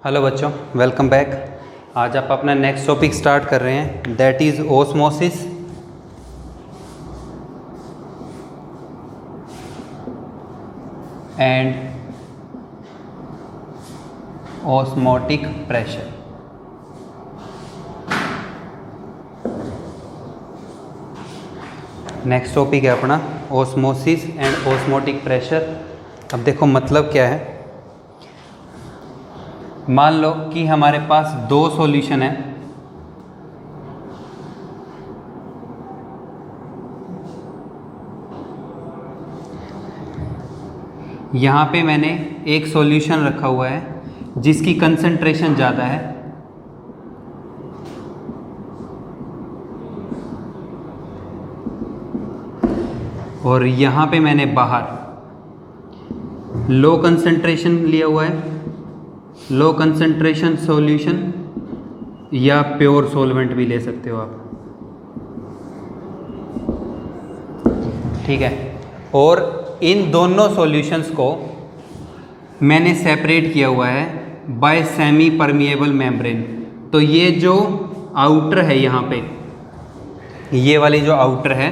Hello बच्चों, welcome back. आज आप अपना नेक्स्ट टॉपिक स्टार्ट कर रहे हैं, that is osmosis. And osmotic pressure. Next topic है अपना ओस्मोसिस एंड ऑस्मोटिक प्रेशर। अब देखो मतलब क्या है। मान लो कि हमारे पास दो सॉल्यूशन है। यहाँ पे मैंने एक सॉल्यूशन रखा हुआ है जिसकी कंसंट्रेशन ज़्यादा है, और यहाँ पे मैंने बाहर लो कंसंट्रेशन लिया हुआ है, लो कंसंट्रेशन सॉल्यूशन, या प्योर सॉल्वेंट भी ले सकते हो आप। ठीक है, और इन दोनों सॉल्यूशंस को मैंने सेपरेट किया हुआ है बाय सेमी परमिएबल मेम्ब्रेन। तो ये जो आउटर है, यहाँ पे ये वाली जो आउटर है,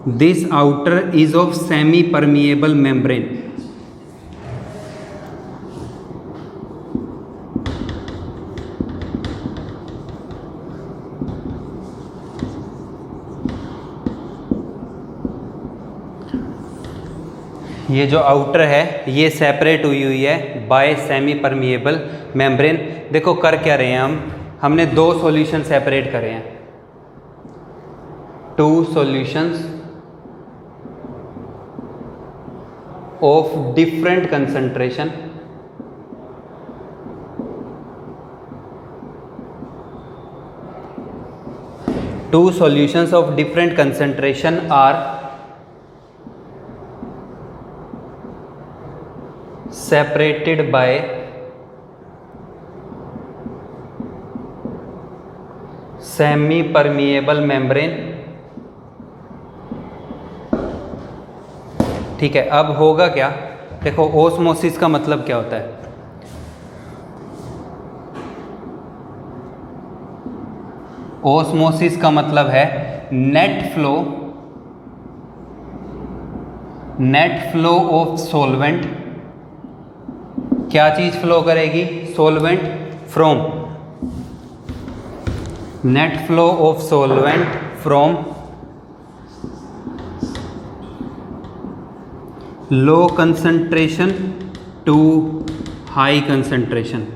this outer is of semi permeable membrane. ये जो आउटर है ये सेपरेट हुई है बाय सेमी परमिएबल मेम्ब्रेन। देखो कर क्या रहे हैं हमने दो सॉल्यूशन सेपरेट करे हैं, two solutions of different concentration, two solutions of different concentration are separated by semi permeable membrane। ठीक है, अब होगा क्या, देखो ओस्मोसिस का मतलब क्या होता है। ओस्मोसिस का मतलब है नेट फ्लो ऑफ सॉल्वेंट। क्या चीज फ्लो करेगी? Solvent from, net flow of solvent from low concentration to high concentration.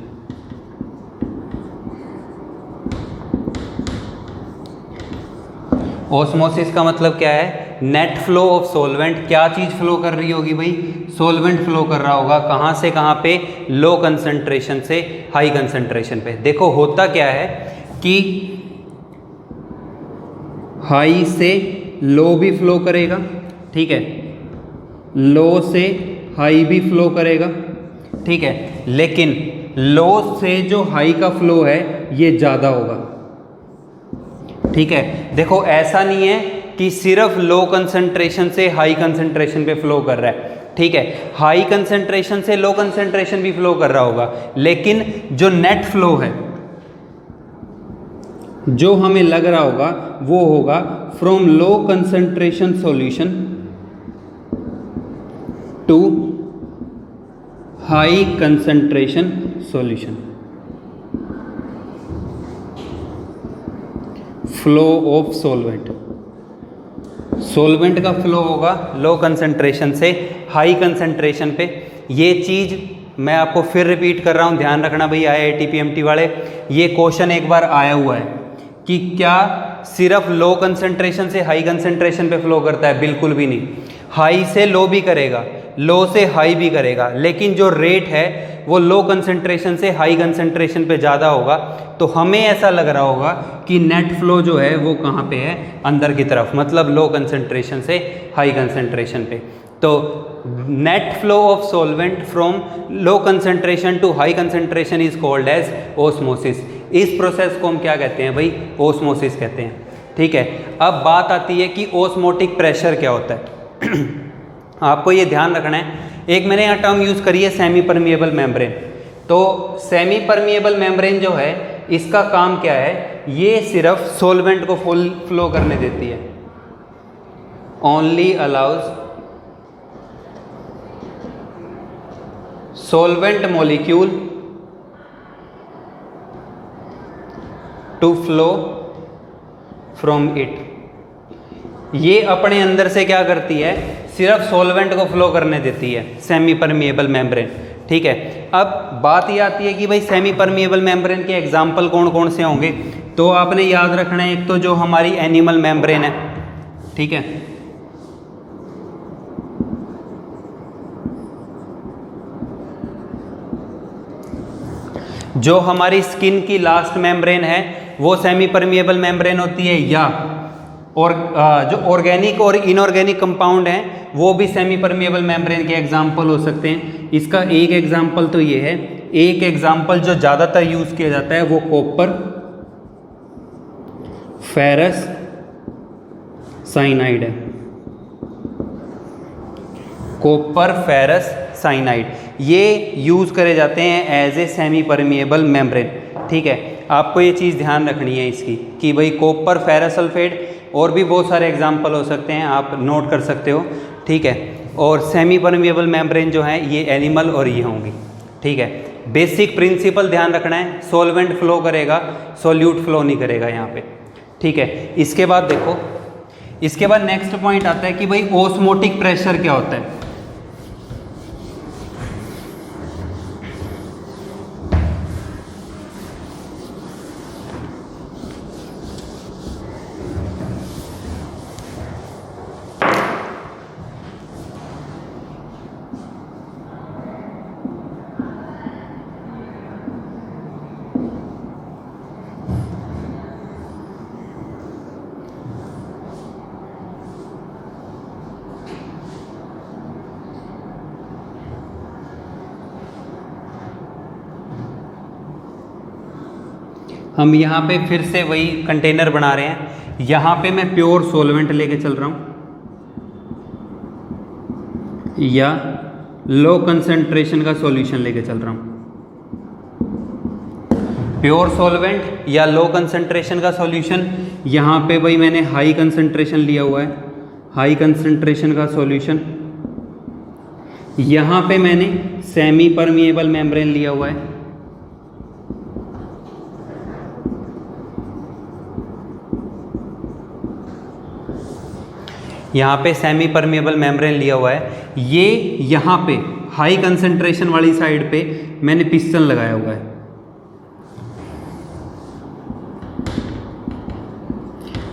Osmosis का मतलब क्या है? Net flow of solvent. क्या चीज़ फ्लो कर रही होगी भाई? सॉल्वेंट फ्लो कर रहा होगा। कहाँ से कहाँ पे? लो कंसंट्रेशन से हाई कंसंट्रेशन पे। देखो होता क्या है कि हाई से लो भी फ्लो करेगा, ठीक है, लो से हाई भी फ्लो करेगा, ठीक है, लेकिन लो से जो हाई का फ्लो है ये ज़्यादा होगा। ठीक है, देखो ऐसा नहीं है कि सिर्फ लो कंसंट्रेशन से हाई कंसंट्रेशन पे फ्लो कर रहा है। ठीक है, हाई कंसंट्रेशन से लो कंसंट्रेशन भी फ्लो कर रहा होगा, लेकिन जो नेट फ्लो है, जो हमें लग रहा होगा, वो होगा from low concentration solution to high concentration solution. Flow of solvent, solvent का फ्लो होगा लो कंसंट्रेशन से हाई कंसंट्रेशन पे। ये चीज़ मैं आपको फिर रिपीट कर रहा हूँ, ध्यान रखना भाई IIT PMT वाले। ये क्वेश्चन एक बार आया हुआ है कि क्या सिर्फ लो कंसंट्रेशन से हाई कंसंट्रेशन पे फ्लो करता है? बिल्कुल भी नहीं, हाई से लो भी करेगा, लो से हाई भी करेगा, लेकिन जो रेट है वो लो कंसंट्रेशन से हाई कंसंट्रेशन पे ज़्यादा होगा। तो हमें ऐसा लग रहा होगा कि नेट फ्लो जो है वो कहाँ पे है? अंदर की तरफ, मतलब लो कंसंट्रेशन से हाई कंसंट्रेशन पे। तो net flow of solvent from low concentration to high concentration is called as osmosis. इस प्रोसेस को हम क्या कहते हैं भाई? ओस्मोसिस कहते हैं। ठीक है, अब बात आती है कि ओस्मोटिक प्रेशर क्या होता है। आपको ये ध्यान रखना है। एक मैंने यहाँ टर्म यूज़ करी है सेमी परमिएबल मेम्ब्रेन। तो सेमी परमिएबल मेम्ब्रेन जो है इसका काम क्या है, ये सिर्फ सॉल्वेंट को फुल फ्लो करने देती है। Only allows solvent molecule to flow from it. ये अपने अंदर से क्या करती है, सिर्फ सॉल्वेंट को फ्लो करने देती है सेमी परमिएबल मेम्ब्रेन। ठीक है, अब बात ये आती है कि भाई सेमी परमिएबल मेम्ब्रेन के एग्जाम्पल कौन कौन से होंगे। तो आपने याद रखना है, एक तो जो हमारी एनिमल मेम्ब्रेन है, ठीक है, जो हमारी स्किन की लास्ट मेम्ब्रेन है वो सेमी परमिएबल मेम्ब्रेन होती है, या और जो ऑर्गेनिक और इनऑर्गेनिक कंपाउंड हैं वो भी सेमी परमिएबल मेम्ब्रेन के एग्जाम्पल हो सकते हैं। इसका एक एग्जाम्पल तो ये है, एक एग्जाम्पल जो ज़्यादातर यूज़ किया जाता है वो कॉपर फेरस साइनाइड है। कॉपर फेरस साइनाइड ये यूज़ करे जाते हैं as a semi permeable membrane. ठीक है, आपको ये चीज़ ध्यान रखनी है इसकी कि भाई कॉपर फेरस सल्फेट, और भी बहुत सारे एग्जाम्पल हो सकते हैं, आप नोट कर सकते हो। ठीक है, और सेमी परमिएबल मेम्ब्रेन जो है ये एनिमल और ये होंगी। ठीक है, बेसिक प्रिंसिपल ध्यान रखना है, सॉल्वेंट फ्लो करेगा, सॉल्यूट फ्लो नहीं करेगा यहाँ पे। ठीक है, इसके बाद देखो, इसके बाद नेक्स्ट पॉइंट आता है कि भाई ऑस्मोटिक प्रेशर क्या होता है। हम यहाँ पे फिर से वही कंटेनर बना रहे हैं। यहाँ पे मैं प्योर सॉल्वेंट लेके चल रहा हूँ या लो कंसंट्रेशन का सॉल्यूशन लेके चल रहा हूँ। प्योर सॉल्वेंट या लो कंसंट्रेशन का सॉल्यूशन, यहाँ पे भाई मैंने हाई कंसंट्रेशन लिया हुआ है, हाई कंसंट्रेशन का सॉल्यूशन। यहाँ पे मैंने सेमी परमिएबल मेम्ब्रेन लिया हुआ है। यहाँ पे सेमी परमिएबल मेम्ब्रेन लिया हुआ है। ये यहाँ पे हाई कंसंट्रेशन वाली साइड पे मैंने पिस्टन लगाया हुआ है,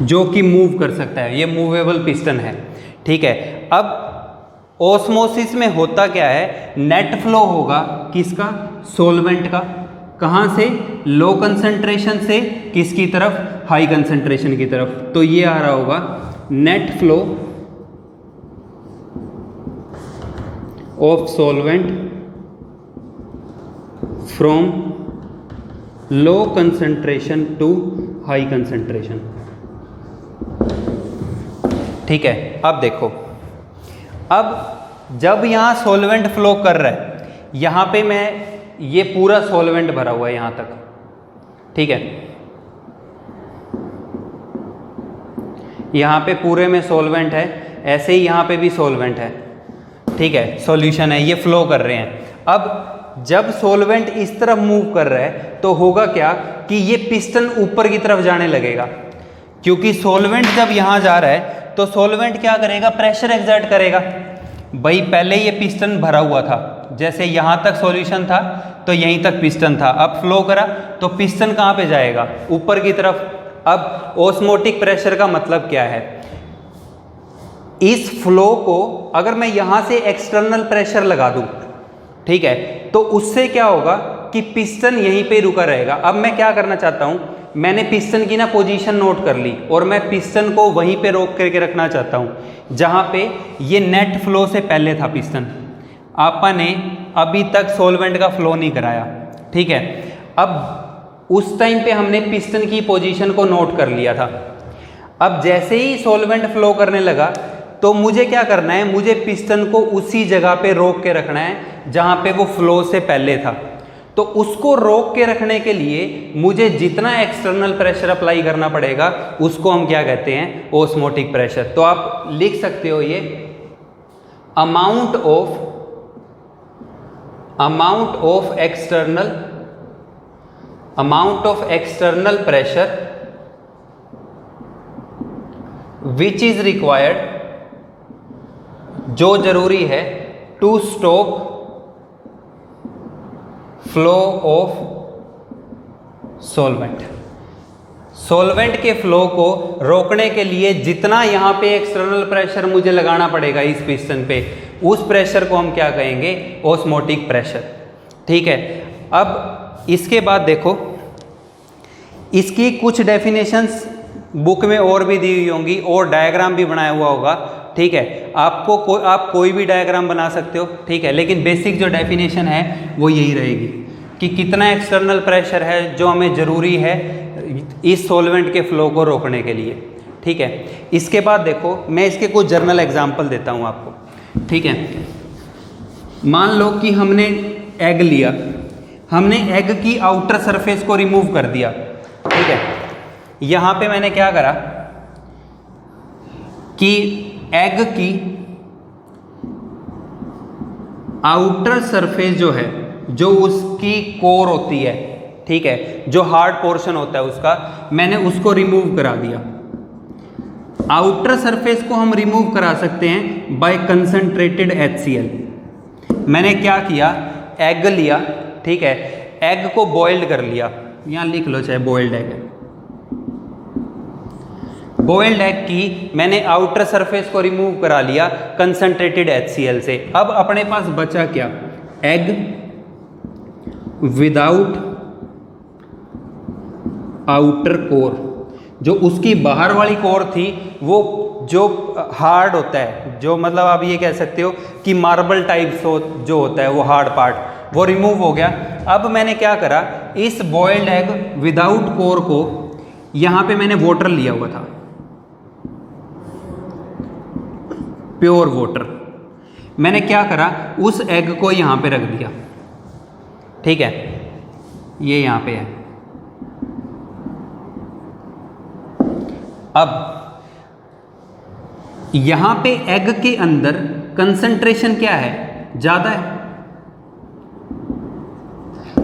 जो कि मूव कर सकता है, ये मूवेबल पिस्टन है। ठीक है, अब ऑस्मोसिस में होता क्या है, नेट फ्लो होगा किसका, सॉल्वेंट का। कहाँ से, लो कंसंट्रेशन से किसकी तरफ, हाई कंसंट्रेशन की तरफ। तो ये आ रहा होगा net flow of solvent from low concentration to high concentration. ठीक है, अब देखो, अब जब यहाँ सॉल्वेंट फ्लो कर रहा है, यहाँ पे मैं ये पूरा सॉल्वेंट भरा हुआ है यहाँ तक। ठीक है, यहाँ पे पूरे में सॉल्वेंट है, ऐसे ही यहाँ पे भी सॉल्वेंट है। ठीक है, सॉल्यूशन है, ये फ्लो कर रहे हैं। अब जब सॉल्वेंट इस तरफ मूव कर रहा है तो होगा क्या कि ये पिस्टन ऊपर की तरफ जाने लगेगा, क्योंकि सॉल्वेंट जब यहाँ जा रहा है तो सॉल्वेंट क्या करेगा, प्रेशर एक्सर्ट करेगा। भाई पहले ये पिस्टन भरा हुआ था, जैसे यहाँ तक सॉल्यूशन था तो यहीं तक पिस्टन था, अब फ्लो करा तो पिस्टन कहाँ पे जाएगा, ऊपर की तरफ। अब ऑस्मोटिक प्रेशर का मतलब क्या है, इस फ्लो को अगर मैं यहाँ से एक्सटर्नल प्रेशर लगा दूँ, ठीक है, तो उससे क्या होगा कि पिस्टन यहीं पे रुका रहेगा। अब मैं क्या करना चाहता हूँ, मैंने पिस्टन की ना पोजीशन नोट कर ली और मैं पिस्टन को वहीं पे रोक करके रखना चाहता हूँ जहाँ पे ये नेट फ्लो से पहले था पिस्टन। आपने अभी तक सॉल्वेंट का फ्लो नहीं कराया। ठीक है, अब उस टाइम पे हमने पिस्टन की पोजीशन को नोट कर लिया था। अब जैसे ही सॉल्वेंट फ्लो करने लगा तो मुझे क्या करना है, मुझे पिस्टन को उसी जगह पे रोक के रखना है जहाँ पे वो फ्लो से पहले था। तो उसको रोक के रखने के लिए मुझे जितना एक्सटर्नल प्रेशर अप्लाई करना पड़ेगा उसको हम क्या कहते हैं, ओस्मोटिक प्रेशर। तो आप लिख सकते हो ये amount of external pressure which is required, जो जरूरी है to stop flow of solvent के फ्लो को रोकने के लिए जितना यहाँ पे एक्सटर्नल प्रेशर मुझे लगाना पड़ेगा इस पिस्टन पे, उस प्रेशर को हम क्या कहेंगे, ओस्मोटिक प्रेशर। ठीक है, अब इसके बाद देखो इसकी कुछ डेफिनेशंस बुक में और भी दी हुई होंगी और डायग्राम भी बनाया हुआ होगा। ठीक है, आप कोई भी डायग्राम बना सकते हो। ठीक है, लेकिन बेसिक जो डेफिनेशन है वो यही रहेगी कि कितना एक्सटर्नल प्रेशर है जो हमें ज़रूरी है इस सॉल्वेंट के फ्लो को रोकने के लिए। ठीक है, इसके बाद देखो मैं इसके कुछ जर्नल एग्जांपल देता हूँ आपको। ठीक है, मान लो कि हमने एग लिया, हमने एग की आउटर सरफेस को रिमूव कर दिया। ठीक है, यहाँ पे मैंने क्या करा कि एग की आउटर सरफेस जो है, जो उसकी कोर होती है, ठीक है, जो हार्ड पोर्शन होता है उसका, मैंने उसको रिमूव करा दिया। आउटर सरफेस को हम रिमूव करा सकते हैं बाय कंसंट्रेटेड HCl। मैंने क्या किया, एग लिया, ठीक है, एग को बॉइल्ड कर लिया, यहाँ लिख लो चाहे बॉइल्ड एग है। बॉइल्ड एग की मैंने आउटर सरफेस को रिमूव करा लिया कंसंट्रेटेड HCl से। अब अपने पास बचा क्या, एग विदाउट आउटर कोर। जो उसकी बाहर वाली कोर थी वो जो हार्ड होता है, जो मतलब आप ये कह सकते हो कि मार्बल टाइप जो होता है वो हार्ड पार्ट, वो रिमूव हो गया। अब मैंने क्या करा, इस बॉइल्ड एग विदाउट कोर को यहाँ पे मैंने वाटर लिया हुआ था, प्योर वाटर। मैंने क्या करा, उस एग को यहाँ पे रख दिया। ठीक है, ये यहाँ पे है। अब यहाँ पे एग के अंदर कंसंट्रेशन क्या है, ज़्यादा है,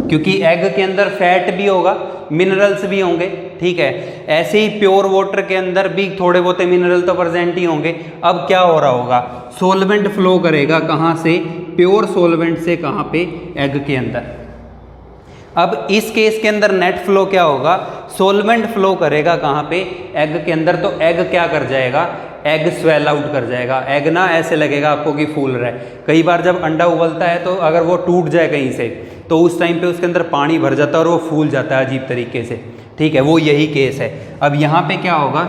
क्योंकि एग के अंदर फैट भी होगा, मिनरल्स भी होंगे। ठीक है, ऐसे ही प्योर वाटर के अंदर भी थोड़े बहुत मिनरल तो प्रेजेंट ही होंगे। अब क्या हो रहा होगा, सॉल्वेंट फ्लो करेगा कहाँ से, प्योर सॉल्वेंट से कहाँ पे, एग के अंदर। अब इस केस के अंदर नेट फ्लो क्या होगा, सॉल्वेंट फ्लो करेगा कहाँ पे, एग के अंदर। तो एग क्या कर जाएगा, एग स्वेल आउट कर जाएगा। एग ना ऐसे लगेगा आपको कि फूल रहा है। कई बार जब अंडा उबलता है तो अगर वो टूट जाए कहीं से, तो उस टाइम पे उसके अंदर पानी भर जाता है और वो फूल जाता है अजीब तरीके से। ठीक है, वो यही केस है। अब यहाँ पे क्या होगा,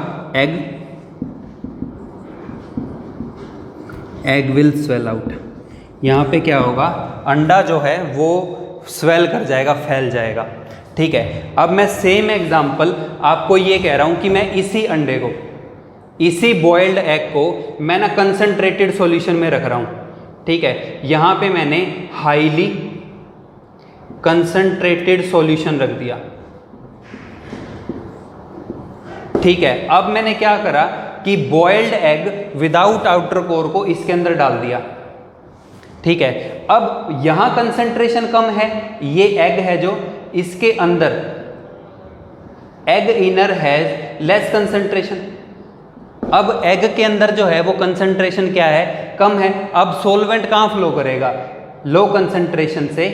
एग विल स्वेल आउट। यहाँ पे क्या होगा, अंडा जो है वो स्वेल कर जाएगा, फैल जाएगा। ठीक है, अब मैं सेम एग्जांपल आपको ये कह रहा हूँ कि मैं इसी अंडे को, इसी बॉइल्ड एग को मैं ना कंसंट्रेटेड सॉल्यूशन में रख रहा हूँ। ठीक है, यहाँ पे मैंने हाईली कंसंट्रेटेड सॉल्यूशन रख दिया। ठीक है, अब मैंने क्या करा कि boiled egg without outer core को इसके अंदर डाल दिया। ठीक है, अब यहां कंसंट्रेशन कम है, ये एग है जो इसके अंदर, egg inner has less concentration. अब एग के अंदर जो है वो कंसंट्रेशन क्या है, कम है। अब सॉल्वेंट कहाँ फ्लो करेगा, लो कंसंट्रेशन से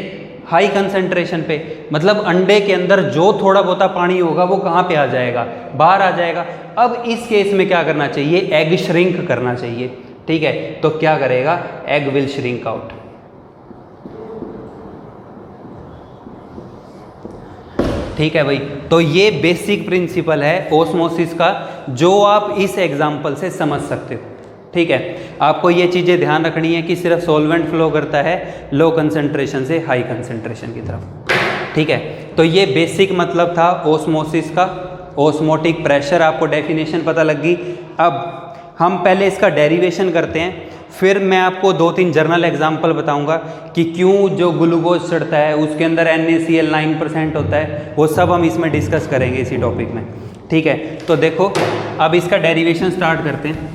हाई कंसंट्रेशन पे। मतलब अंडे के अंदर जो थोड़ा बहुत पानी होगा वो कहाँ पे आ जाएगा, बाहर आ जाएगा। अब इस केस में क्या करना चाहिए, एग श्रिंक करना चाहिए। ठीक है, तो क्या करेगा, एग विल श्रिंक आउट। ठीक है भाई, तो ये बेसिक प्रिंसिपल है ओस्मोसिस का, जो आप इस एग्जाम्पल से समझ सकते हो। ठीक है, आपको ये चीज़ें ध्यान रखनी है कि सिर्फ सॉल्वेंट फ्लो करता है लो कंसंट्रेशन से हाई कंसंट्रेशन की तरफ। ठीक है, तो ये बेसिक मतलब था ओस्मोसिस का। ओस्मोटिक प्रेशर आपको डेफिनेशन पता लग गई। अब हम पहले इसका डेरिवेशन करते हैं, फिर मैं आपको 2-3 जर्नल एग्जाम्पल बताऊंगा कि क्यों जो ग्लूकोज चढ़ता है उसके अंदर NaCl 9% होता है, वो सब हम इसमें डिस्कस करेंगे इसी टॉपिक में। ठीक है, तो देखो अब इसका डेरिवेशन स्टार्ट करते हैं।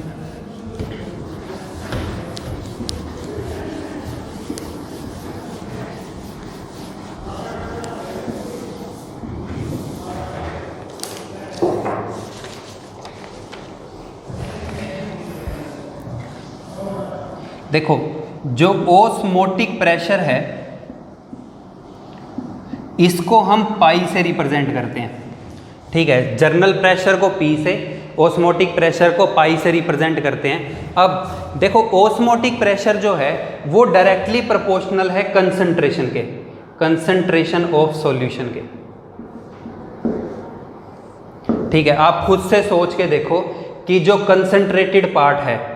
देखो जो ओस्मोटिक प्रेशर है इसको हम पाई से रिप्रेजेंट करते हैं। ठीक है, जर्नल प्रेशर को P से, ओस्मोटिक प्रेशर को पाई से रिप्रेजेंट करते हैं। अब देखो ओस्मोटिक प्रेशर जो है वो डायरेक्टली प्रोपोर्शनल है कंसंट्रेशन के, कंसंट्रेशन ऑफ सॉल्यूशन के। ठीक है, आप खुद से सोच के देखो कि जो कंसंट्रेटेड पार्ट है,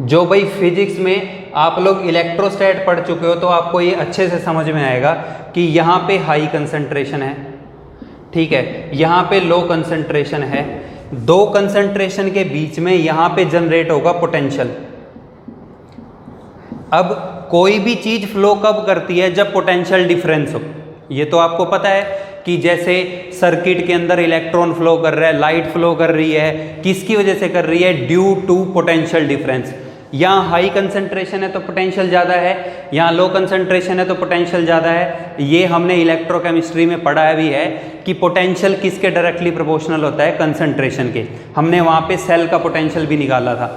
जो भाई फिजिक्स में आप लोग इलेक्ट्रोस्टैट पढ़ चुके हो तो आपको ये अच्छे से समझ में आएगा कि यहाँ पे हाई कंसंट्रेशन है, ठीक है, यहाँ पे लो कंसंट्रेशन है, दो कंसंट्रेशन के बीच में यहाँ पे जनरेट होगा पोटेंशियल। अब कोई भी चीज़ फ्लो कब करती है? जब पोटेंशियल डिफरेंस हो। ये तो आपको पता है कि जैसे सर्किट के अंदर इलेक्ट्रॉन फ्लो कर रहा है, लाइट फ्लो कर रही है, किसकी वजह से कर रही है? Due to potential difference. यहाँ हाई कंसंट्रेशन है तो पोटेंशियल ज़्यादा है, यहाँ लो कंसंट्रेशन है तो पोटेंशियल ज़्यादा है। ये हमने इलेक्ट्रोकेमिस्ट्री में पढ़ा भी है कि पोटेंशियल किसके डायरेक्टली प्रोपोर्शनल होता है? कंसंट्रेशन के। हमने वहाँ पे सेल का पोटेंशियल भी निकाला था।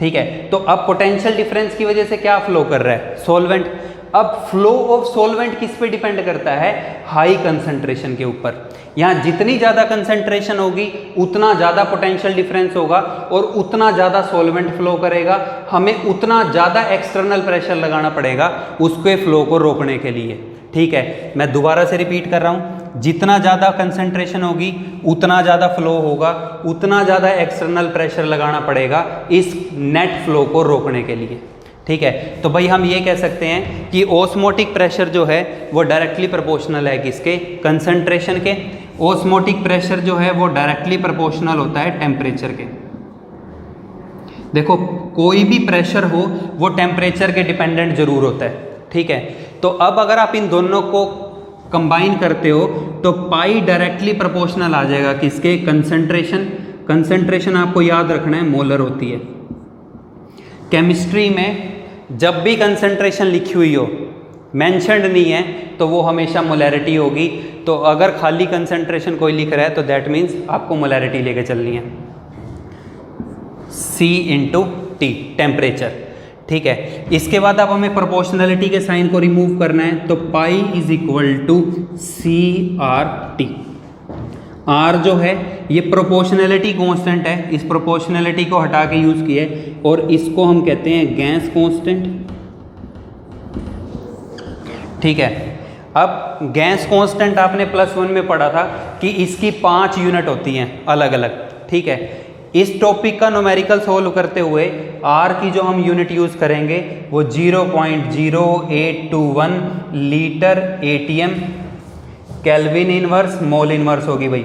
ठीक है, तो अब पोटेंशियल डिफरेंस की वजह से क्या फ्लो कर रहा है? सॉल्वेंट। अब फ्लो ऑफ सॉल्वेंट किस पे डिपेंड करता है? हाई कंसंट्रेशन के ऊपर। यहाँ जितनी ज़्यादा कंसंट्रेशन होगी उतना ज़्यादा पोटेंशियल डिफरेंस होगा और उतना ज़्यादा सॉल्वेंट फ्लो करेगा। हमें उतना ज़्यादा एक्सटर्नल प्रेशर लगाना पड़ेगा उसके फ्लो को रोकने के लिए। ठीक है, मैं दोबारा से रिपीट कर रहा हूँ, जितना ज़्यादा कंसंट्रेशन होगी उतना ज़्यादा फ्लो होगा, उतना ज़्यादा एक्सटर्नल प्रेशर लगाना पड़ेगा इस नेट फ्लो को रोकने के लिए। ठीक है, तो भाई हम ये कह सकते हैं कि ओस्मोटिक प्रेशर जो है वो डायरेक्टली प्रोपोर्शनल है किसके? कंसंट्रेशन के। ओस्मोटिक प्रेशर जो है वो डायरेक्टली प्रोपोर्शनल होता है टेम्परेचर के। देखो कोई भी प्रेशर हो वो टेम्परेचर के डिपेंडेंट जरूर होता है। ठीक है, तो अब अगर आप इन दोनों को कंबाइन करते हो तो पाई डायरेक्टली प्रोपोर्शनल आ जाएगा किसके? कंसंट्रेशन। कंसंट्रेशन आपको याद रखना है मोलर होती है। केमिस्ट्री में जब भी कंसंट्रेशन लिखी हुई हो, मेंशन्ड नहीं है, तो वो हमेशा मोलैरिटी होगी। तो अगर खाली कंसंट्रेशन कोई लिख रहा है तो दैट मीन्स आपको मोलैरिटी लेके चलनी है, C × T टेम्परेचर। ठीक है, इसके बाद अब हमें प्रोपोर्शनलिटी के साइन को रिमूव करना है, तो पाई = CRT। R जो है ये प्रोपोर्शनलिटी कांस्टेंट है, इस प्रोपोर्शनलिटी को हटा के यूज़ किया है और इसको हम कहते हैं गैस कांस्टेंट। ठीक है, अब गैस कांस्टेंट आपने +1 में पढ़ा था कि इसकी 5 यूनिट होती हैं अलग अलग। ठीक है, इस टॉपिक का न्यूमेरिकल सोल्व करते हुए R की जो हम यूनिट यूज़ करेंगे वो 0.0821 litre ATM kelvin inverse mole inverse होगी भाई,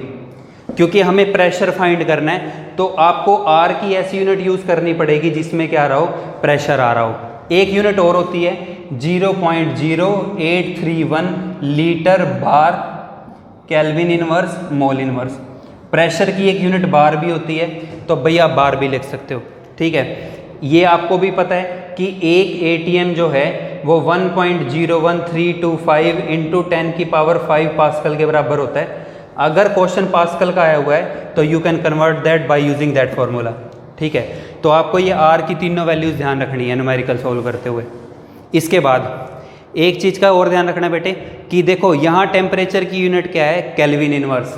क्योंकि हमें प्रेशर फाइंड करना है तो आपको R की ऐसी यूनिट यूज़ करनी पड़ेगी जिसमें क्या रहा हो? प्रेशर आ रहा हो। एक यूनिट और होती है 0.0831 litre bar kelvin inverse mole inverse. Pressure की एक यूनिट बार भी होती है, तो भैया आप बार भी लिख सकते हो। ठीक है, ये आपको भी पता है कि एक ATM जो है वो 1.01325 × 10⁵ पास्कल के बराबर होता है। अगर क्वेश्चन पास्कल का आया हुआ है तो you can convert that by using that formula. ठीक है, तो आपको ये R की तीनों वैल्यूज़ ध्यान रखनी है न्यूमेरिकल सोल्व करते हुए। इसके बाद एक चीज़ का और ध्यान रखना बेटे कि देखो यहाँ टेम्परेचर की यूनिट क्या है? Kelvin inverse.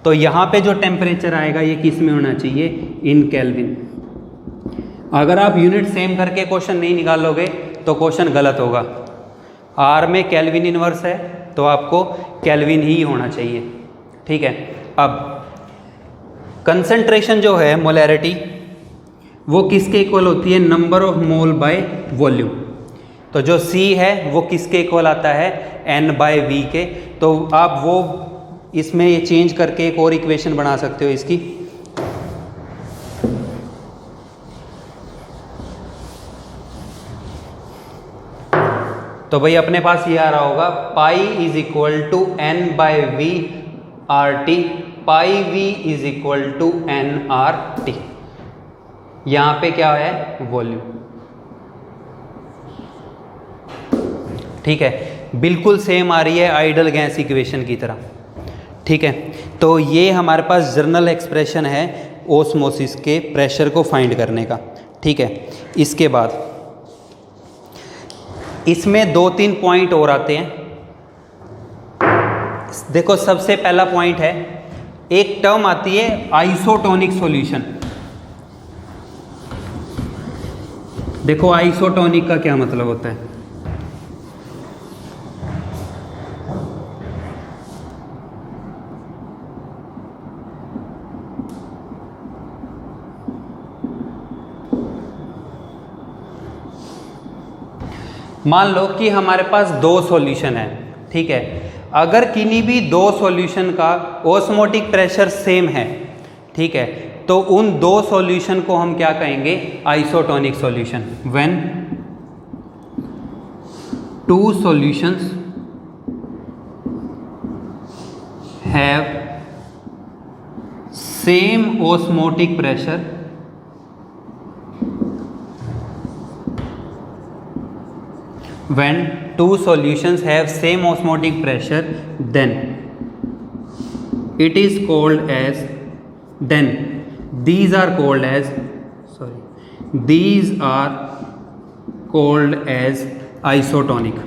तो यहाँ पे जो टेम्परेचर आएगा ये किस में होना चाहिए? इन केल्विन। अगर आप यूनिट सेम करके क्वेश्चन नहीं निकालोगे तो क्वेश्चन गलत होगा। R में केल्विन इनवर्स है तो आपको केल्विन ही होना चाहिए। ठीक है, अब कंसंट्रेशन जो है मोलैरिटी वो किसके इक्वल होती है? Number of mole by volume. तो जो C है वो किसके इक्वल आता है? N/V के। तो आप वो इसमें ये चेंज करके एक और इक्वेशन बना सकते हो इसकी। तो भाई अपने पास ये आ रहा होगा pi is equal to n by V R T, pi V is equal to n R T. यहां पे क्या है, वॉल्यूम। ठीक है, बिल्कुल सेम आ रही है आइडल गैस इक्वेशन की तरह। ठीक है, तो ये हमारे पास जर्नल एक्सप्रेशन है ओस्मोसिस के प्रेशर को फाइंड करने का। ठीक है, इसके बाद इसमें 2-3 पॉइंट और आते हैं। देखो सबसे पहला पॉइंट है, एक टर्म आती है आइसोटोनिक सॉल्यूशन। देखो आइसोटोनिक का क्या मतलब होता है। मान लो कि हमारे पास 2 सॉल्यूशन है। ठीक है, अगर किन्हीं भी 2 सॉल्यूशन का ओस्मोटिक प्रेशर सेम है, ठीक है, तो उन 2 सॉल्यूशन को हम क्या कहेंगे, isotonic solution. When 2 solutions have same osmotic pressure, when 2 solutions have same osmotic pressure, then it is called as, then these are called as, these are called as isotonic।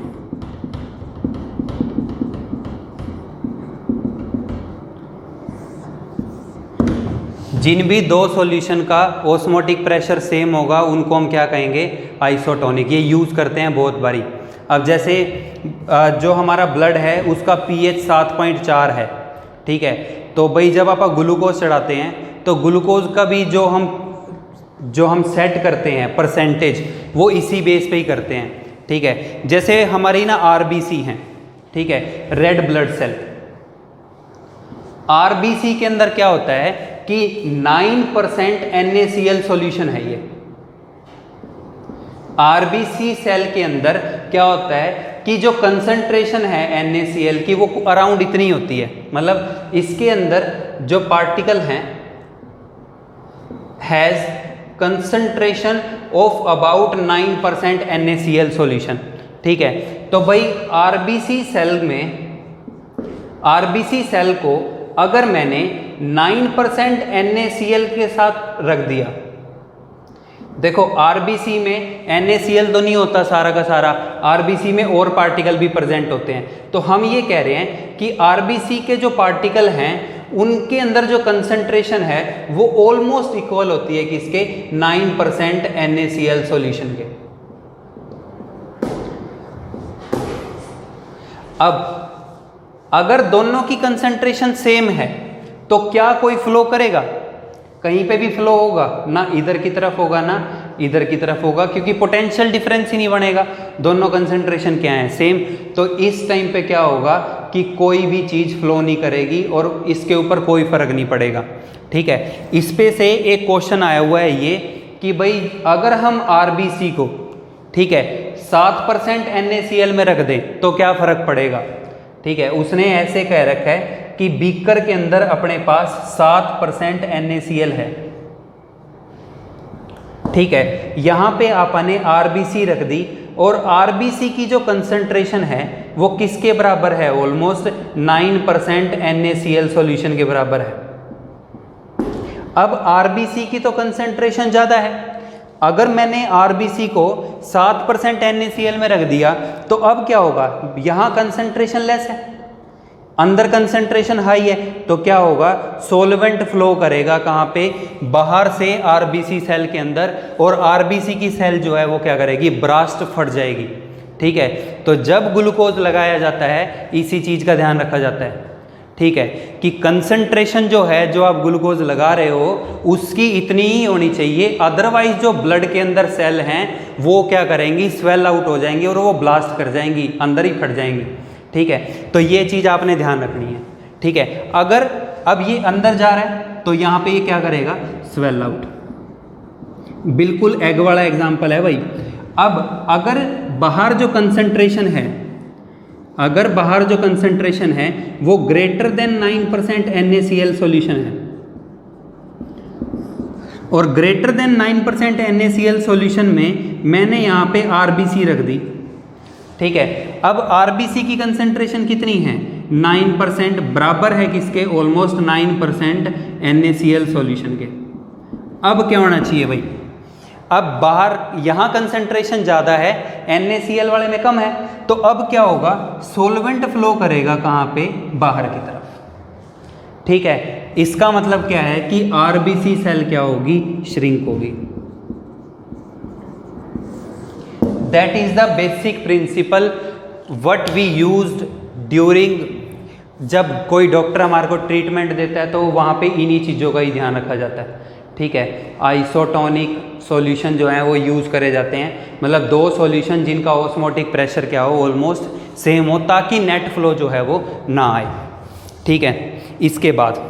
जिन भी 2 सॉल्यूशन का osmotic pressure same होगा उनको हम क्या कहेंगे, isotonic. ये use करते हैं बहुत बारी। अब जैसे जो हमारा ब्लड है उसका पीएच 7.4 है। ठीक है, तो भाई जब आप ग्लूकोज चढ़ाते हैं तो ग्लूकोज का भी जो हम सेट करते हैं परसेंटेज, वो इसी बेस पे ही करते हैं। ठीक है, जैसे हमारी ना आरबीसी हैं, ठीक है, रेड ब्लड सेल। आरबीसी के अंदर क्या होता है कि 9% NaCl सॉल्यूशन है। ये आरबीसी सेल के अंदर क्या होता है कि जो कंसंट्रेशन है NaCl की वो अराउंड इतनी होती है, मतलब इसके अंदर जो पार्टिकल हैं has concentration of about 9% NaCl solution. ठीक है, तो भाई आरबीसी सेल को अगर मैंने 9% NaCl के साथ रख दिया, देखो आरबीसी में NaCl तो नहीं होता सारा का सारा, आरबीसी में और पार्टिकल भी प्रेजेंट होते हैं। तो हम ये कह रहे हैं कि आरबीसी के जो पार्टिकल हैं उनके अंदर जो कंसंट्रेशन है वो ऑलमोस्ट इक्वल होती है किसके, 9% NaCl सॉल्यूशन के। अब अगर दोनों की कंसंट्रेशन सेम है तो क्या कोई फ्लो करेगा, कहीं पे भी फ्लो होगा, ना इधर की तरफ होगा ना इधर की तरफ होगा, क्योंकि पोटेंशियल डिफरेंस ही नहीं बनेगा, दोनों कंसंट्रेशन क्या है, सेम। तो इस टाइम पे क्या होगा कि कोई भी चीज़ फ्लो नहीं करेगी और इसके ऊपर कोई फर्क नहीं पड़ेगा। ठीक है, इस पे से एक क्वेश्चन आया हुआ है ये कि भाई अगर हम आरबीसी को, ठीक है, 7% NaCl में रख दें तो क्या फ़र्क पड़ेगा। ठीक है, उसने ऐसे कह रखा है कि बीकर के अंदर अपने पास 7% NaCl है। ठीक है, यहाँ पे आपने आरबीसी रख दी और आरबीसी की जो कंसंट्रेशन है वो किसके बराबर है, ऑलमोस्ट 9% NaCl सॉल्यूशन के बराबर है। अब आरबीसी की तो कंसंट्रेशन ज़्यादा है, अगर मैंने आरबीसी को 7% NaCl में रख दिया तो अब क्या होगा, यहाँ कंसंट्रेशन लेस है, अंदर कंसंट्रेशन हाई है, तो क्या होगा, सोलवेंट फ्लो करेगा कहाँ पे, बाहर से आरबीसी सेल के अंदर, और आरबीसी की सेल जो है वो क्या करेगी, ब्रास्ट फट जाएगी। ठीक है, तो जब ग्लूकोज लगाया जाता है इसी चीज़ का ध्यान रखा जाता है। ठीक है, कि कंसंट्रेशन जो है जो आप ग्लूकोज लगा रहे हो उसकी इतनी ही होनी चाहिए, अदरवाइज जो ब्लड के अंदर सेल हैं वो क्या करेंगी, स्वेल आउट हो जाएंगी और वो ब्लास्ट कर जाएंगी, अंदर ही फट जाएंगी। ठीक है, तो ये चीज़ आपने ध्यान रखनी है। ठीक है, अगर अब ये अंदर जा रहा है तो यहाँ पे ये क्या करेगा, स्वेल आउट। बिल्कुल एग वाला एग्जाम्पल है भाई। अब अगर बाहर जो कंसंट्रेशन है, अगर बाहर जो कंसंट्रेशन है वो ग्रेटर देन 9% NaCl सॉल्यूशन है और ग्रेटर देन 9% NaCl सॉल्यूशन में मैंने यहाँ पे RBC रख दी, ठीक है। अब RBC की कंसंट्रेशन कितनी है? 9%, बराबर है किसके? ऑलमोस्ट 9% NaCl सॉल्यूशन के। अब क्या होना चाहिए भाई? अब बाहर यहाँ कंसंट्रेशन ज़्यादा है, NaCl वाले में कम है, तो अब क्या होगा? सॉल्वेंट फ्लो करेगा कहाँ पे? बाहर की तरफ, ठीक है। इसका मतलब क्या है कि RBC सेल क्या होगी? श्रिंक होगी। That is the basic principle what we used during, जब कोई डॉक्टर हमारे को ट्रीटमेंट देता है तो वहाँ पे इन्हीं चीज़ों का ही ध्यान रखा जाता है, ठीक है। आइसोटोनिक सॉल्यूशन जो है वो यूज़ करे जाते हैं, मतलब दो सॉल्यूशन जिनका ऑस्मोटिक प्रेशर क्या हो? ऑलमोस्ट सेम हो, ताकि नेट फ्लो जो है वो ना आए, ठीक है। इसके बाद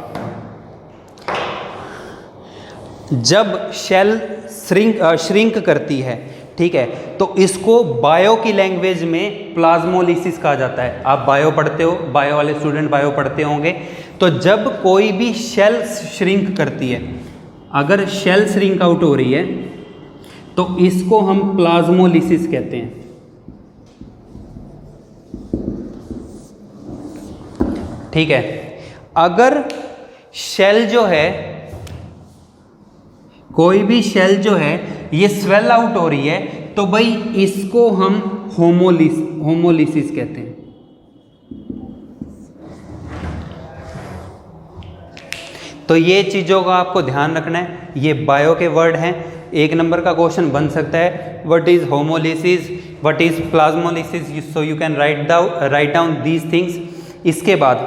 जब शेल श्रिंक करती है, ठीक है, तो इसको बायो की लैंग्वेज में प्लाज्मोलिसिस कहा जाता है। आप बायो पढ़ते हो, बायो वाले स्टूडेंट बायो पढ़ते होंगे। तो जब कोई भी शेल श्रिंक करती है, अगर शेल श्रिंक आउट हो रही है तो इसको हम प्लाज्मोलिसिस कहते हैं, ठीक है। अगर शेल जो है, कोई भी शेल जो है ये स्वेल आउट हो रही है, तो भाई इसको हम होमोलिसिस कहते हैं। तो ये चीज़ों का आपको ध्यान रखना है, ये बायो के वर्ड हैं। एक नंबर का क्वेश्चन बन सकता है, what is homolysis, what is plasmolysis, so you can write down these things. इसके बाद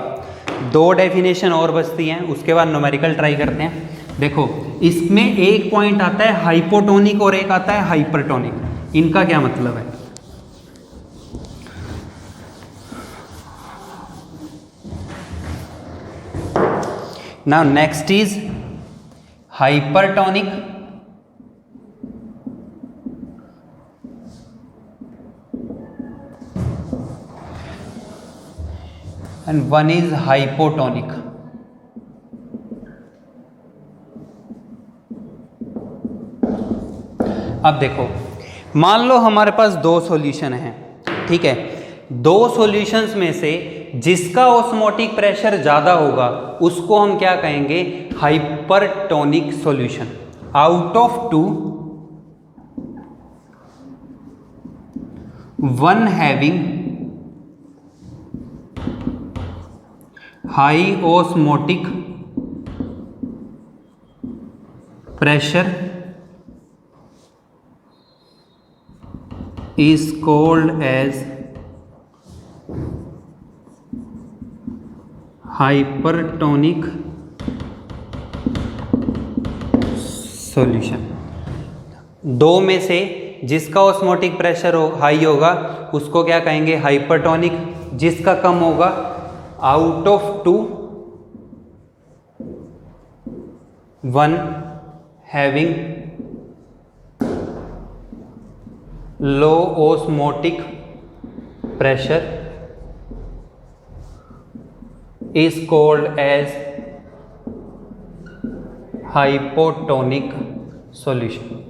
दो डेफिनेशन और बचती हैं, उसके बाद न्यूमेरिकल ट्राई करते हैं। देखो, इसमें एक पॉइंट आता है हाइपोटोनिक और एक आता है हाइपरटोनिक। इनका क्या मतलब है? Now next is hypertonic and one is hypotonic. अब देखो, मान लो हमारे पास दो सॉल्यूशन हैं, ठीक है। दो सॉल्यूशंस में से जिसका ऑस्मोटिक प्रेशर ज़्यादा होगा उसको हम क्या कहेंगे? Hypertonic solution. Out of two, one having high osmotic pressure is called as hypertonic solution। दो में से जिसका ऑस्मोटिक प्रेशर हाई होगा उसको क्या कहेंगे? हाइपरटोनिक। जिसका कम होगा, out of two, one having low osmotic pressure is called as hypotonic solution।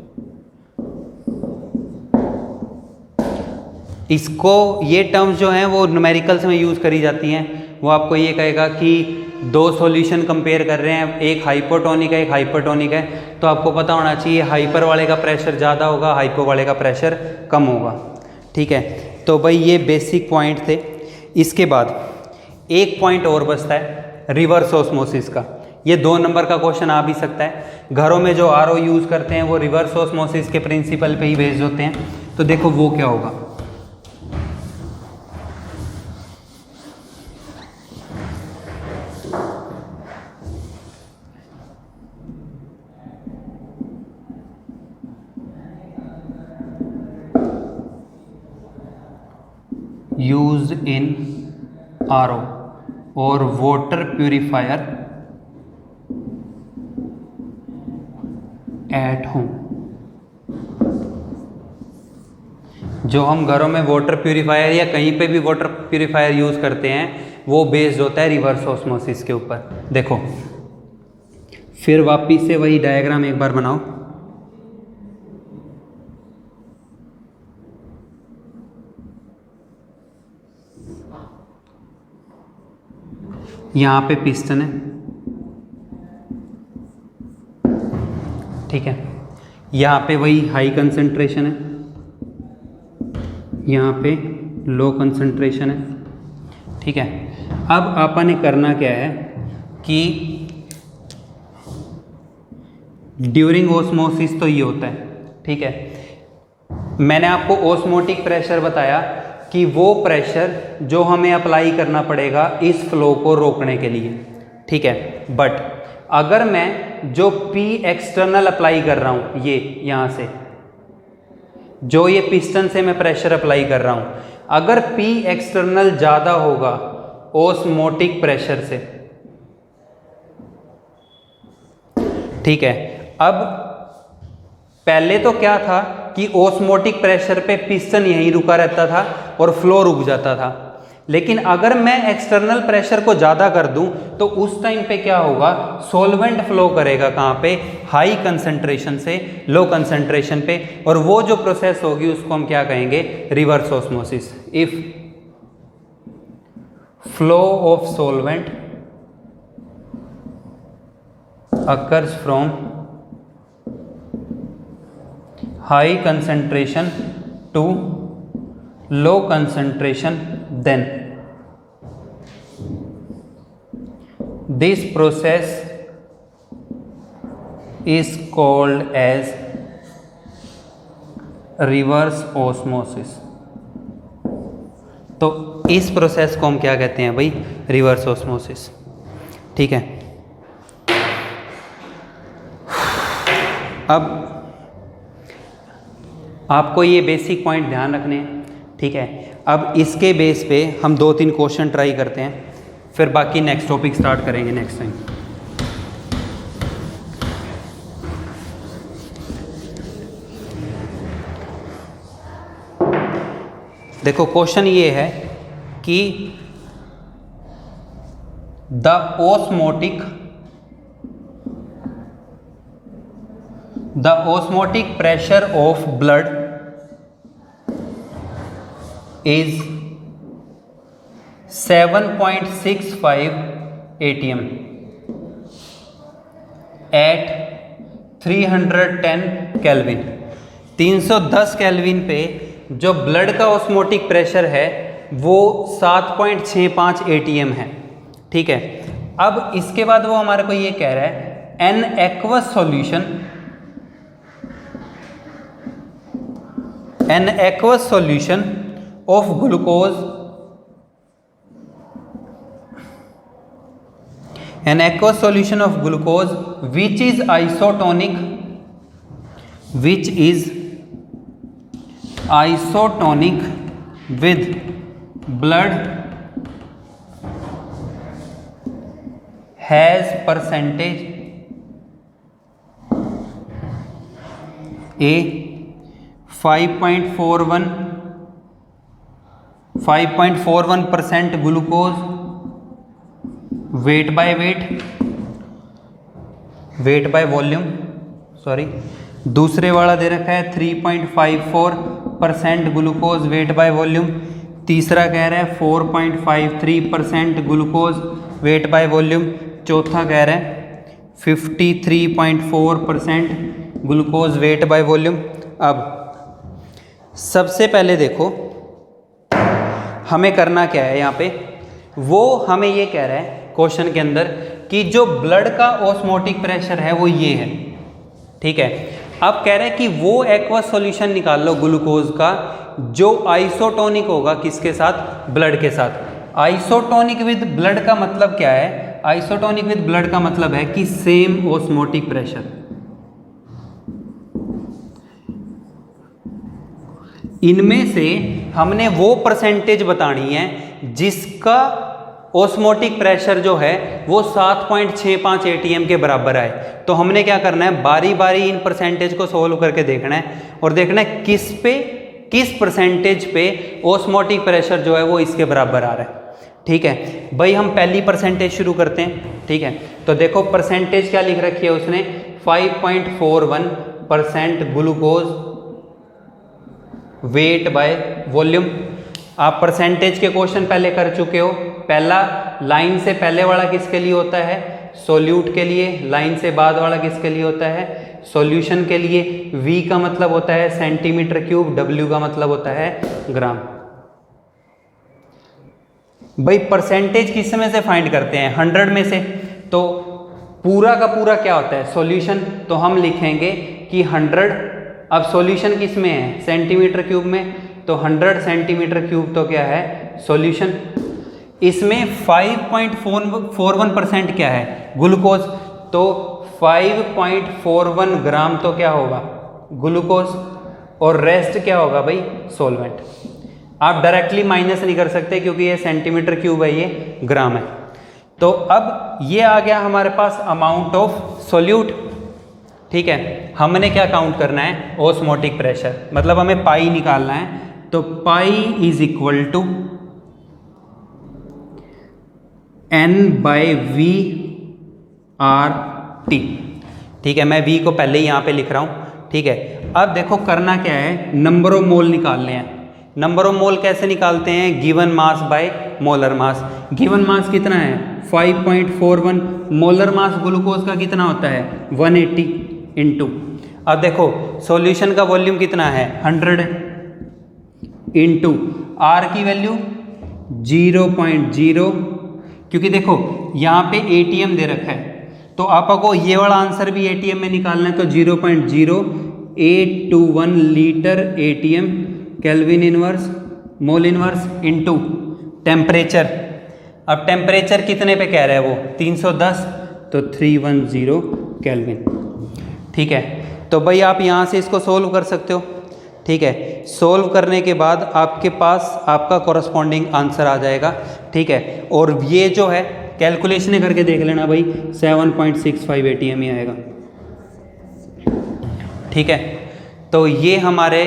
इसको, ये टर्म्स जो हैं वो न्यूमेरिकल्स में यूज़ करी जाती हैं। वो आपको ये कहेगा कि दो सॉल्यूशन कंपेयर कर रहे हैं, एक हाइपोटोनिक है एक हाइपरटोनिक है, तो आपको पता होना चाहिए हाइपर वाले का प्रेशर ज़्यादा होगा, हाइपो वाले का प्रेशर कम होगा, ठीक है। तो भाई ये बेसिक पॉइंट थे। इसके बाद एक पॉइंट और बचता है रिवर्स ऑस्मोसिस का। ये 2 नंबर का क्वेश्चन आ भी सकता है। घरों में जो आरओ यूज़ करते हैं वो रिवर्स ऑस्मोसिस के प्रिंसिपल पे ही बेस्ड होते हैं। तो देखो वो क्या होगा। used in RO or water purifier at home। जो हम घरों में वाटर प्यूरिफायर या कहीं पे भी वाटर प्यूरिफायर यूज़ करते हैं वो बेस्ड होता है रिवर्स ऑस्मोसिस के ऊपर। देखो फिर वापिस से वही डायग्राम एक बार बनाओ। यहाँ पे पिस्टन है, ठीक है, यहाँ पे वही हाई कंसंट्रेशन है, यहाँ पे लो कंसंट्रेशन है, ठीक है। अब अपन ने करना क्या है कि ड्यूरिंग ओस्मोसिस तो ये होता है, ठीक है। मैंने आपको ओस्मोटिक प्रेशर बताया कि वो प्रेशर जो हमें अप्लाई करना पड़ेगा इस फ्लो को रोकने के लिए, ठीक है। बट अगर मैं जो P एक्सटर्नल अप्लाई कर रहा हूँ, ये यहाँ से जो ये पिस्टन से मैं प्रेशर अप्लाई कर रहा हूँ, अगर P एक्सटर्नल ज़्यादा होगा ओस्मोटिक प्रेशर से, ठीक है। अब पहले तो क्या था कि ओस्मोटिक प्रेशर पे पिस्टन यहीं रुका रहता था और फ्लो रुक जाता था, लेकिन अगर मैं एक्सटर्नल प्रेशर को ज़्यादा कर दूं तो उस टाइम पे क्या होगा, सॉल्वेंट फ्लो करेगा कहाँ पे, हाई कंसंट्रेशन से लो कंसंट्रेशन पे, और वो जो प्रोसेस होगी उसको हम क्या कहेंगे, reverse osmosis. If flow of solvent occurs from high concentration to low concentration, then this process is called as reverse osmosis। तो इस प्रोसेस को हम क्या कहते हैं भाई, रिवर्स ऑस्मोसिस, ठीक है। अब आपको ये बेसिक पॉइंट ध्यान रखने हैं, ठीक है। अब इसके बेस पे हम 2-3 क्वेश्चन ट्राई करते हैं, फिर बाकी नेक्स्ट टॉपिक स्टार्ट करेंगे नेक्स्ट टाइम। देखो क्वेश्चन ये है कि the osmotic pressure of blood is 7.65 atm at 310 kelvin. 310 kelvin पे जो ब्लड का ऑस्मोटिक प्रेशर है वो 7.65 atm है, ठीक है। अब इसके बाद वो हमारे को ये कह रहा है an aqueous solution of glucose, an aqueous solution of glucose which is isotonic with blood has percentage A 5.41% glucose weight by volume, sorry दूसरे वाला दे रखा है 3.54% ग्लूकोज वेट बाय वॉल्यूम, तीसरा कह रहा है 4.53% ग्लूकोज वेट बाय वॉल्यूम, चौथा कह रहा है 53.4% ग्लूकोज वेट बाय वॉल्यूम। अब सबसे पहले देखो हमें करना क्या है यहाँ पे, वो हमें ये कह रहा है क्वेश्चन के अंदर कि जो ब्लड का ऑस्मोटिक प्रेशर है वो ये है, ठीक है। अब कह रहा है कि वो एक्वस सॉल्यूशन निकाल लो ग्लूकोज का जो आइसोटोनिक होगा किसके साथ, ब्लड के साथ। आइसोटोनिक विद ब्लड का मतलब क्या है, आइसोटोनिक विद ब्लड का मतलब है कि सेम ऑस्मोटिक प्रेशर। इनमें से हमने वो परसेंटेज बतानी है जिसका ऑस्मोटिक प्रेशर जो है वो 7.65 एटीएम के बराबर आए। तो हमने क्या करना है, बारी बारी इन परसेंटेज को सोल्व करके देखना है और देखना है किस पे किस परसेंटेज पे ऑस्मोटिक प्रेशर जो है वो इसके बराबर आ रहा है। ठीक है भाई, हम पहली परसेंटेज शुरू करते हैं। ठीक है, तो देखो परसेंटेज क्या लिख रखी है उसने, 5.41% ग्लूकोज वेट बाय वॉल्यूम। आप परसेंटेज के क्वेश्चन पहले कर चुके हो। पहला लाइन से पहले वाला किसके लिए होता है, सोल्यूट के लिए। लाइन से बाद वाला किसके लिए होता है, सॉल्यूशन के लिए। V का मतलब होता है सेंटीमीटर क्यूब, W का मतलब होता है ग्राम। भाई परसेंटेज किस में से फाइंड करते हैं, 100 में से। तो पूरा का पूरा क्या होता है, सॉल्यूशन। तो हम लिखेंगे कि 100, अब सॉल्यूशन किस में है, सेंटीमीटर क्यूब में, तो 100 सेंटीमीटर क्यूब तो क्या है, सॉल्यूशन। इसमें 5.41% क्या है, ग्लूकोज। तो 5.41 ग्राम तो क्या होगा, ग्लूकोज, और रेस्ट क्या होगा भाई, सॉल्वेंट। आप डायरेक्टली माइनस नहीं कर सकते क्योंकि ये सेंटीमीटर क्यूब है, ये ग्राम है। तो अब ये आ गया हमारे पास अमाउंट ऑफ सोल्यूट। ठीक है, हमने क्या काउंट करना है, ऑस्मोटिक प्रेशर, मतलब हमें पाई निकालना है। तो पाई इज इक्वल टू N/V/RT। ठीक है, मैं V को पहले ही यहाँ पे लिख रहा हूँ। ठीक है, अब देखो करना क्या है, नंबर ऑफ मोल निकालने हैं। नंबर ऑफ मोल कैसे निकालते हैं, given mass by molar mass. Given mass कितना है, 5.41। मोलर मास ग्लूकोज का कितना होता है, 180 इंटू, अब देखो सॉल्यूशन का वॉल्यूम कितना है, 100 इंटू R की वैल्यू 0.0, क्योंकि देखो यहाँ पे ATM दे रखा है, तो आपको ये वाला आंसर भी ATM में निकालना है। तो 0.0821 litre ATM kelvin inverse mole inverse into temperature. अब टेम्परेचर कितने पे कह रहा है वो, 310, तो 310 केल्विन। ठीक है, तो भाई आप यहाँ से इसको सोल्व कर सकते हो। ठीक है, सोल्व करने के बाद आपके पास आपका कॉरस्पॉन्डिंग आंसर आ जाएगा। ठीक है, और ये जो है कैलकुलेशन करके देख लेना भाई, 7.65 ATM ही आएगा। ठीक है, तो ये हमारे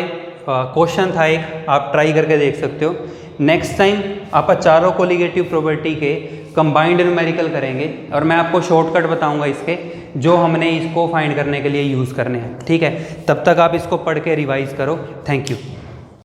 क्वेश्चन था एक, आप ट्राई करके देख सकते हो। नेक्स्ट टाइम आप चारों कोलिगेटिव प्रॉपर्टी के कंबाइंड न्यूमेरिकल करेंगे, और मैं आपको शॉर्टकट बताऊंगा इसके, जो हमने इसको फाइंड करने के लिए यूज़ करने हैं। ठीक है, तब तक आप इसको पढ़ के रिवाइज करो। Thank you.